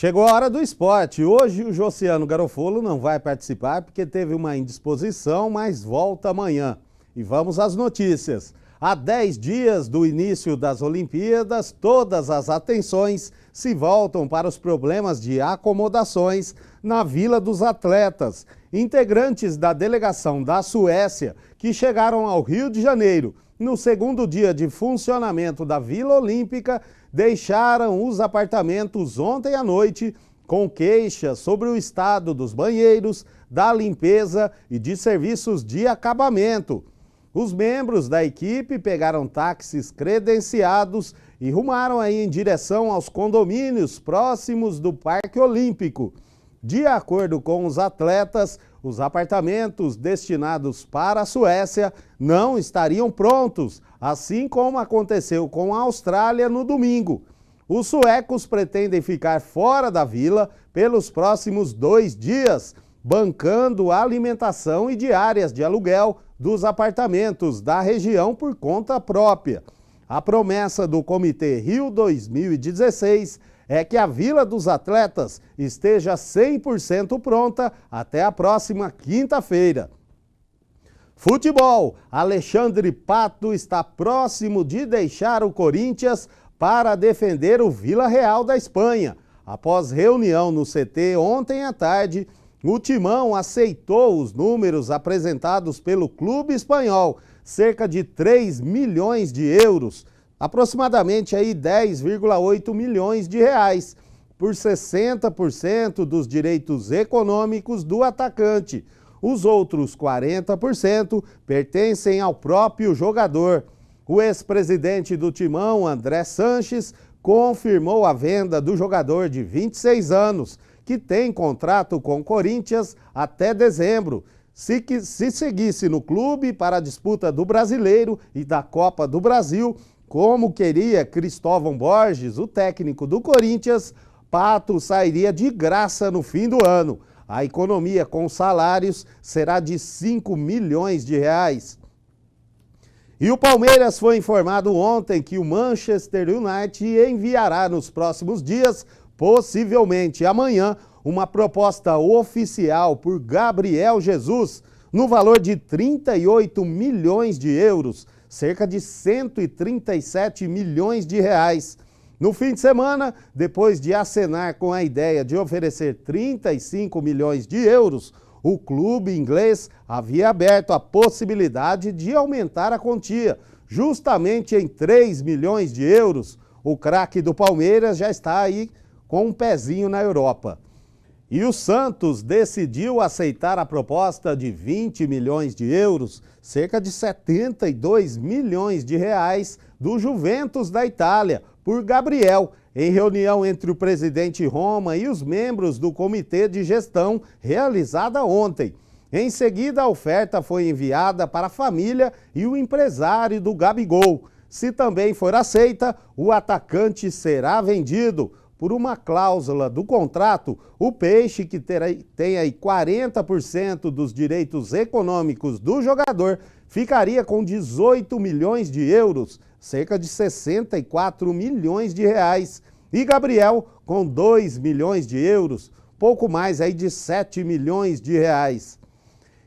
Chegou a hora do esporte. Hoje o Josiano Garofolo não vai participar porque teve uma indisposição, mas volta amanhã. E vamos às notícias. Há 10 dias do início das Olimpíadas, todas as atenções se voltam para os problemas de acomodações na Vila dos Atletas. Integrantes da delegação da Suécia que chegaram ao Rio de Janeiro no segundo dia de funcionamento da Vila Olímpica deixaram os apartamentos ontem à noite com queixas sobre o estado dos banheiros, da limpeza e de serviços de acabamento. Os membros da equipe pegaram táxis credenciados e rumaram aí em direção aos condomínios próximos do Parque Olímpico. De acordo com os atletas, os apartamentos destinados para a Suécia não estariam prontos, assim como aconteceu com a Austrália no domingo. Os suecos pretendem ficar fora da vila pelos próximos 2 dias, bancando alimentação e diárias de aluguel dos apartamentos da região por conta própria. A promessa do Comitê Rio 2016 é que a Vila dos Atletas esteja 100% pronta até a próxima quinta-feira. Futebol. Alexandre Pato está próximo de deixar o Corinthians para defender o Vila Real da Espanha. Após reunião no CT ontem à tarde, o Timão aceitou os números apresentados pelo clube espanhol, cerca de 3 milhões de euros, aproximadamente aí 10,8 milhões de reais, por 60% dos direitos econômicos do atacante. Os outros 40% pertencem ao próprio jogador. O ex-presidente do Timão, André Sanches, confirmou a venda do jogador de 26 anos, que tem contrato com o Corinthians até dezembro. Se seguisse no clube para a disputa do Brasileiro e da Copa do Brasil, como queria Cristóvão Borges, o técnico do Corinthians, Pato sairia de graça no fim do ano. A economia com salários será de 5 milhões de reais. E o Palmeiras foi informado ontem que o Manchester United enviará nos próximos dias, possivelmente amanhã, uma proposta oficial por Gabriel Jesus, no valor de 38 milhões de euros, cerca de 137 milhões de reais. No fim de semana, depois de acenar com a ideia de oferecer 35 milhões de euros, o clube inglês havia aberto a possibilidade de aumentar a quantia, justamente em 3 milhões de euros. O craque do Palmeiras já está aí com um pezinho na Europa. E o Santos decidiu aceitar a proposta de 20 milhões de euros, cerca de 72 milhões de reais, do Juventus da Itália, por Gabriel, em reunião entre o presidente Roma e os membros do comitê de gestão realizada ontem. Em seguida, a oferta foi enviada para a família e o empresário do Gabigol. Se também for aceita, o atacante será vendido. Por uma cláusula do contrato, o Peixe, que tem aí 40% dos direitos econômicos do jogador, ficaria com 18 milhões de euros, cerca de 64 milhões de reais. E Gabriel com 2 milhões de euros, pouco mais aí de 7 milhões de reais.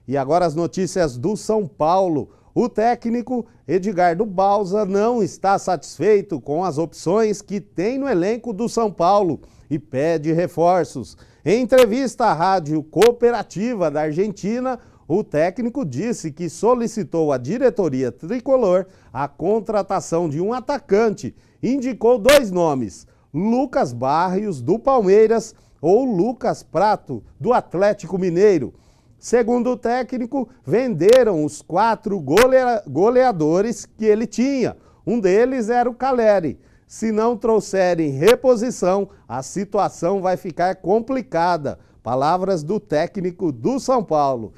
E agora as notícias do São Paulo. O técnico Edgardo Balsa não está satisfeito com as opções que tem no elenco do São Paulo e pede reforços. Em entrevista à Rádio Cooperativa da Argentina, o técnico disse que solicitou à diretoria tricolor a contratação de um atacante. Indicou 2 nomes, Lucas Barrios, do Palmeiras, ou Lucas Prato, do Atlético Mineiro. Segundo o técnico, venderam os 4 goleadores que ele tinha. Um deles era o Caleri. Se não trouxerem reposição, a situação vai ficar complicada. Palavras do técnico do São Paulo.